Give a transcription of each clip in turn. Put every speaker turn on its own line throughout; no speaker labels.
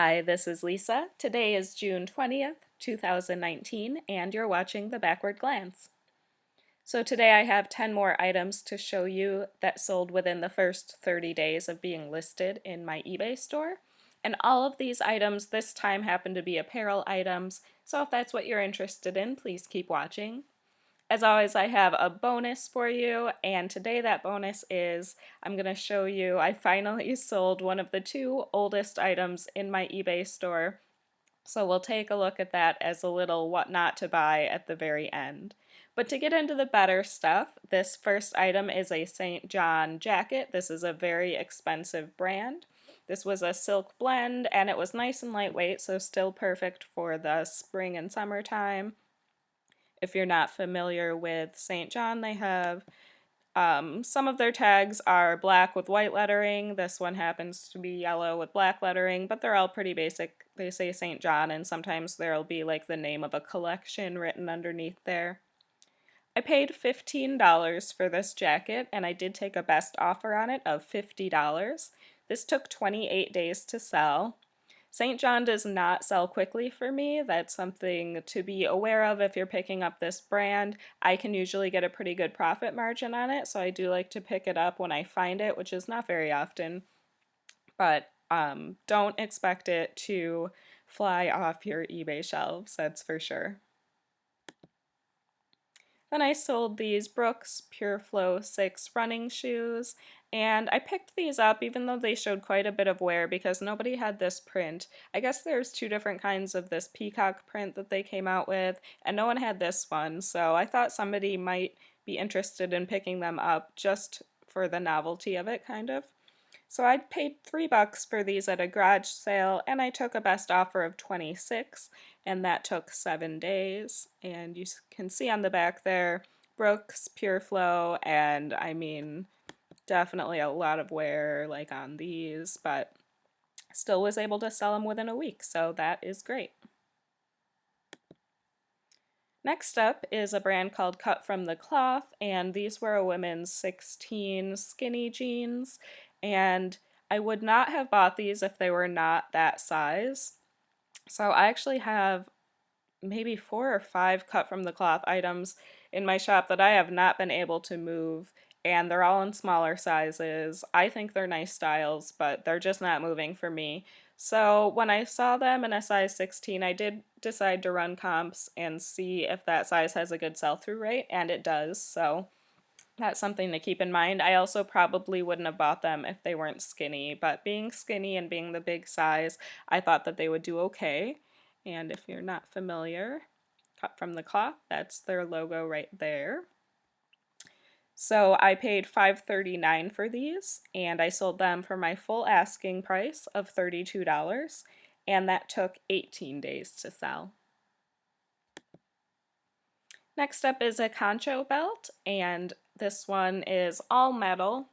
Hi, this is Lisa. Today is June 20th, 2019, and you're watching The Backward Glance. So today I have 10 more items to show you that sold within the first 30 days of being listed in my eBay store. And all of these items this time happen to be apparel items, so if that's what you're interested in, please keep watching. As always, I have a bonus for you, and today that bonus is I'm going to show you I finally sold one of the two oldest items in my eBay store. So we'll take a look at that as a little what not to buy at the very end. But to get into the better stuff, this first item is a St. John jacket. This is a very expensive brand. This was a silk blend and it was nice and lightweight, so still perfect for the spring and summertime. If you're not familiar with St. John, they have some of their tags are black with white lettering. This one happens to be yellow with black lettering, but they're all pretty basic. They say St. John, and sometimes there'll be like the name of a collection written underneath there. I paid $15 for this jacket, and I did take a best offer on it of $50. This took 28 days to sell. St. John does not sell quickly for me. That's something to be aware of if you're picking up this brand. I can usually get a pretty good profit margin on it, so I do like to pick it up when I find it, which is not very often. But don't expect it to fly off your eBay shelves, that's for sure. Then I sold these Brooks Pure Flow 6 running shoes, and I picked these up even though they showed quite a bit of wear because nobody had this print. I guess there's two different kinds of this peacock print that they came out with, and no one had this one, so I thought somebody might be interested in picking them up just for the novelty of it, kind of. So I paid $3 for these at a garage sale, and I took a best offer of 26, and that took 7 days. And you can see on the back there, Brooks, Pure Flow, and I mean, definitely a lot of wear like on these, but still was able to sell them within a week, so that is great. Next up is a brand called Cut from the Cloth, and these were a women's 16 skinny jeans, and I would not have bought these if they were not that size. So I actually have maybe 4 or 5 cut from the cloth items in my shop that I have not been able to move, and they're all in smaller sizes. I think they're nice styles, but they're just not moving for me. So when I saw them in a size 16, I did decide to run comps and see if that size has a good sell-through rate, and it does, so that's something to keep in mind. I also probably wouldn't have bought them if they weren't skinny, but being skinny and being the big size, I thought that they would do okay. And if you're not familiar, Cut from the Cloth, that's their logo right there. So I paid $5.39 for these, and I sold them for my full asking price of $32, and that took 18 days to sell. Next up is a concho belt, and this one is all metal.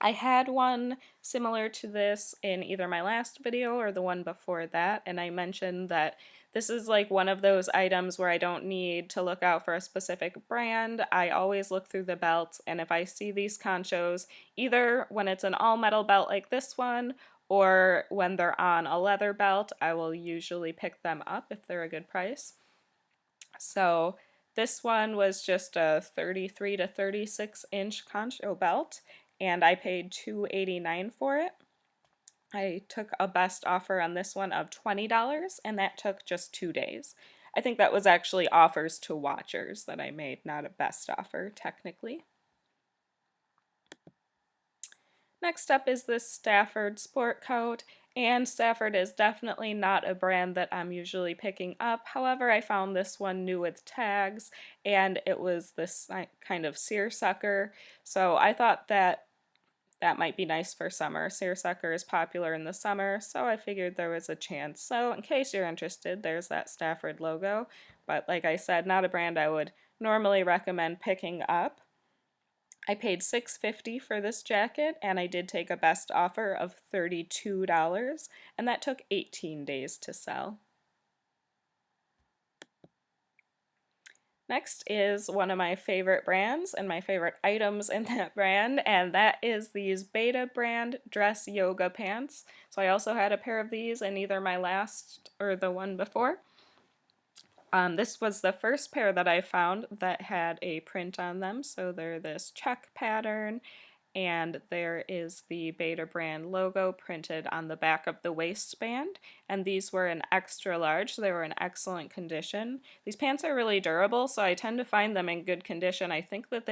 I had one similar to this in either my last video or the one before that, and I mentioned that this is like one of those items where I don't need to look out for a specific brand. I always look through the belts, and if I see these conchos, either when it's an all-metal belt like this one, or when they're on a leather belt, I will usually pick them up if they're a good price. So this one was just a 33 to 36 inch concho belt, and I paid $2.89 for it. I took a best offer on this one of $20, and that took just 2 days. I think that was actually offers to watchers that I made, not a best offer technically. Next up is this Stafford sport coat, and Stafford is definitely not a brand that I'm usually picking up. However, I found this one new with tags, and it was this kind of seersucker, so I thought that that might be nice for summer. Seersucker is popular in the summer, so I figured there was a chance. So in case you're interested, there's that Stafford logo, but like I said, not a brand I would normally recommend picking up. I paid $6.50 for this jacket, and I did take a best offer of $32, and that took 18 days to sell. Next is one of my favorite brands and my favorite items in that brand, and that is these Beta brand dress yoga pants. So I also had a pair of these in either my last or the one before. This was the first pair that I found that had a print on them, so they're this check pattern, and there is the Beta brand logo printed on the back of the waistband, and these were an extra large, so they were in excellent condition. These pants are really durable, so I tend to find them in good condition. I think that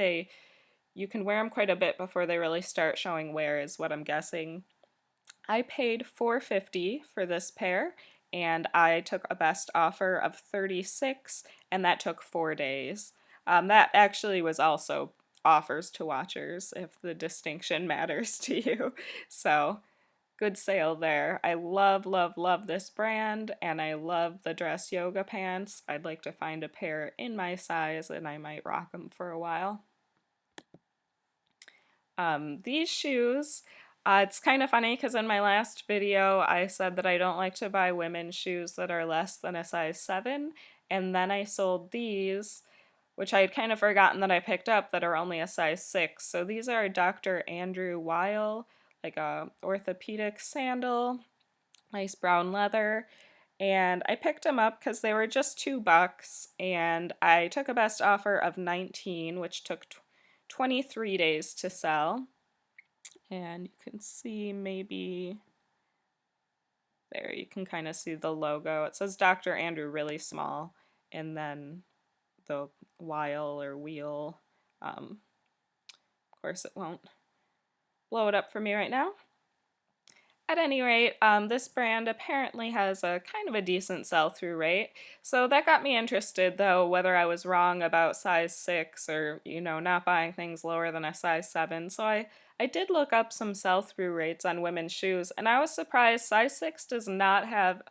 you can wear them quite a bit before they really start showing wear is what I'm guessing. I paid $4.50 for this pair, and I took a best offer of 36, and that took 4 days. That actually was also offers to watchers, if the distinction matters to you. So, good sale there. I love, love, love this brand, and I love the dress yoga pants. I'd like to find a pair in my size, and I might rock them for a while. These shoes, it's kind of funny because in my last video I said that I don't like to buy women's shoes that are less than a size 7, and then I sold these, which I had kind of forgotten that I picked up, that are only a size 6. So these are Dr. Andrew Weil, like a orthopedic sandal, nice brown leather, and I picked them up because they were just $2, and I took a best offer of 19, which took 23 days to sell. And you can see maybe there, you can kind of see the logo. It says Dr. Andrew really small, and then the Weil or wheel. Of course, it won't blow it up for me right now. At any rate, this brand apparently has a kind of a decent sell-through rate, so that got me interested, though, whether I was wrong about size 6 or, not buying things lower than a size 7. So I did look up some sell-through rates on women's shoes, and I was surprised size 6 does not have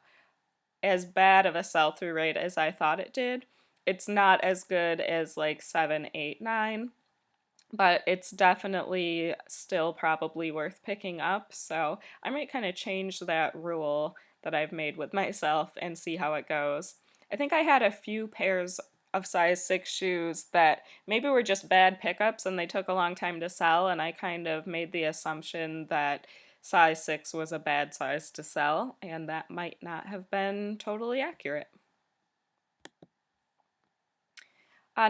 as bad of a sell-through rate as I thought it did. It's not as good as like 7, 8, 9. But it's definitely still probably worth picking up, so I might kind of change that rule that I've made with myself and see how it goes. I think I had a few pairs of size 6 shoes that maybe were just bad pickups and they took a long time to sell, and I kind of made the assumption that size 6 was a bad size to sell, and that might not have been totally accurate.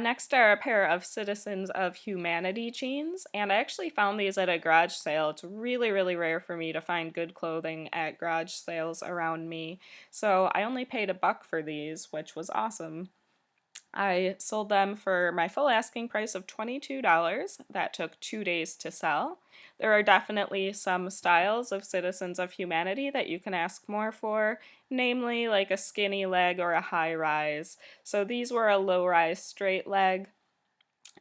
Next are a pair of Citizens of Humanity jeans, and I actually found these at a garage sale. It's really, really rare for me to find good clothing at garage sales around me, so I only paid $1 for these, which was awesome. I sold them for my full asking price of $22. That took 2 days to sell. There are definitely some styles of Citizens of Humanity that you can ask more for, namely like a skinny leg or a high rise. So these were a low rise straight leg,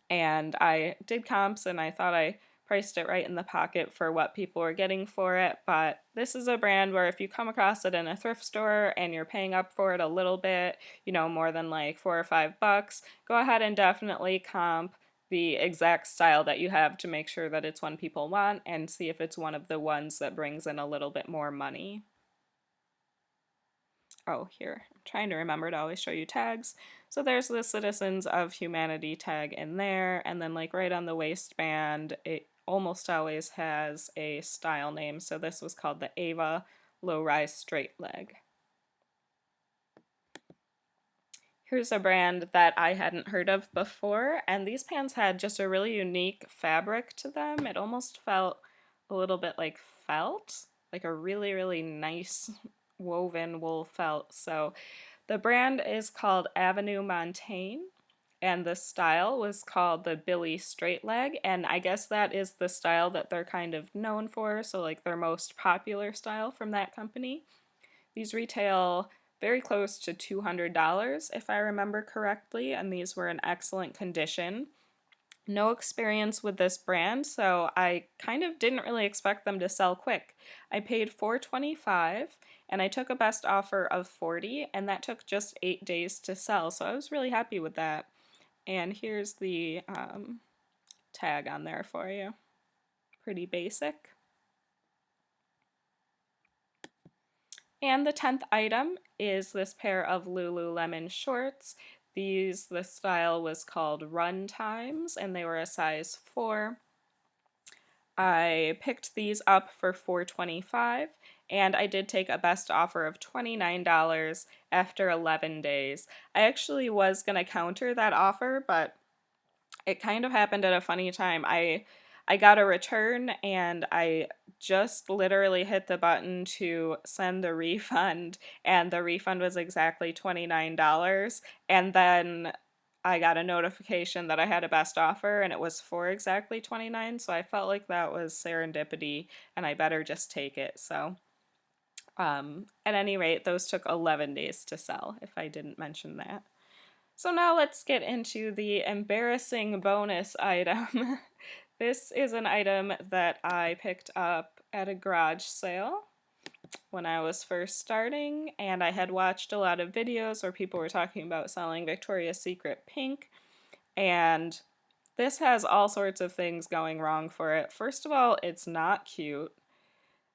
and I did comps and I thought I priced it right in the pocket for what people were getting for it, but this is a brand where if you come across it in a thrift store and you're paying up for it a little bit, more than like $4 or $5, go ahead and definitely comp the exact style that you have to make sure that it's one people want and see if it's one of the ones that brings in a little bit more money. Oh, here, I'm trying to remember to always show you tags. So there's the Citizens of Humanity tag in there, and then like right on the waistband, it almost always has a style name. So this was called the Ava Low Rise Straight Leg. Here's a brand that I hadn't heard of before, and these pants had just a really unique fabric to them. It almost felt a little bit like felt, like a really, really nice woven wool felt. So the brand is called Avenue Montaigne, and the style was called the Billy Straight Leg, and I guess that is the style that they're kind of known for, so like their most popular style from that company. These retail very close to $200 if I remember correctly, and these were in excellent condition. No experience with this brand, so I kind of didn't really expect them to sell quick. I paid $4.25 and I took a best offer of $40, and that took just 8 days to sell, so I was really happy with that. And here's the tag on there for you. Pretty basic. And the 10th item is this pair of Lululemon shorts. This style was called Run Times, and they were a size 4. I picked these up for $4.25, and I did take a best offer of $29 after 11 days. I actually was going to counter that offer, but it kind of happened at a funny time. I got a return and I just literally hit the button to send the refund, and the refund was exactly $29, and then I got a notification that I had a best offer and it was for exactly 29, so I felt like that was serendipity and I better just take it. So at any rate, those took 11 days to sell, if I didn't mention that. So now let's get into the embarrassing bonus item. This is an item that I picked up at a garage sale when I was first starting, and I had watched a lot of videos where people were talking about selling Victoria's Secret pink, and this has all sorts of things going wrong for it. First of all, it's not cute.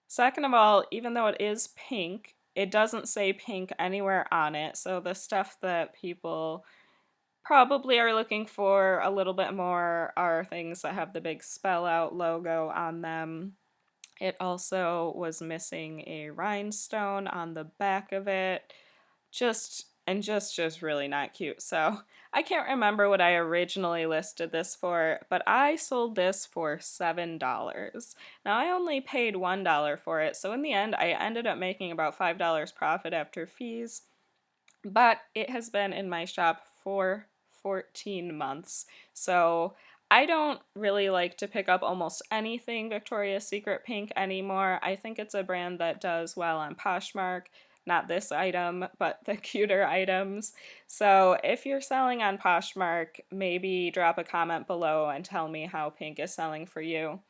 Second of all, even though it is pink, it doesn't say pink anywhere on it, so the stuff that people probably are looking for a little bit more are things that have the big spell out logo on them. It also was missing a rhinestone on the back of it. Just really not cute. So I can't remember what I originally listed this for, but I sold this for $7. Now I only paid $1 for it, so in the end I ended up making about $5 profit after fees, but it has been in my shop for 14 months. So I don't really like to pick up almost anything Victoria's Secret pink anymore. I think it's a brand that does well on Poshmark. Not this item, but the cuter items. So if you're selling on Poshmark, maybe drop a comment below and tell me how pink is selling for you.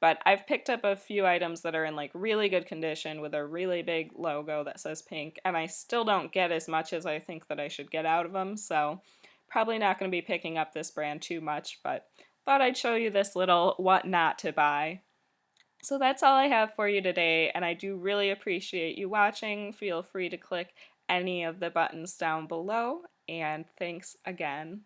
But I've picked up a few items that are in like really good condition with a really big logo that says pink, and I still don't get as much as I think that I should get out of them, so probably not going to be picking up this brand too much, but thought I'd show you this little what not to buy. So that's all I have for you today, and I do really appreciate you watching. Feel free to click any of the buttons down below, and thanks again.